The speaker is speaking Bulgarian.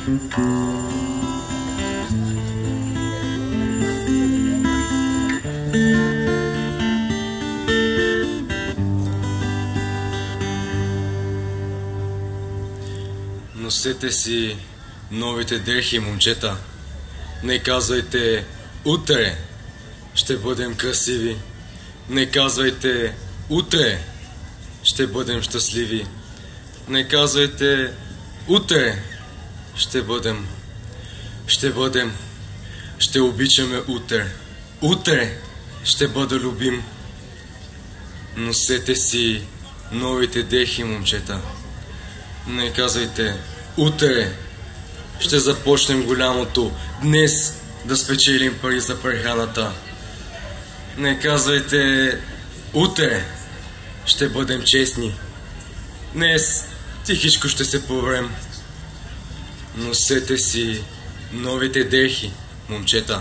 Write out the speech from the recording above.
Носете си новите дрехи, момчета. Не казвайте утре ще бъдем красиви. Не казвайте утре ще бъдем щастливи. Не казвайте утре ще обичаме утре. Утре ще бъда любим. Носете си новите дрехи, момчета. Не казвайте утре ще започнем голямото. Днес да спечелим пари за прехраната. Не казвайте утре ще бъдем честни. Днес тихичко ще се поврем. Носете си новите дрехи, момчета.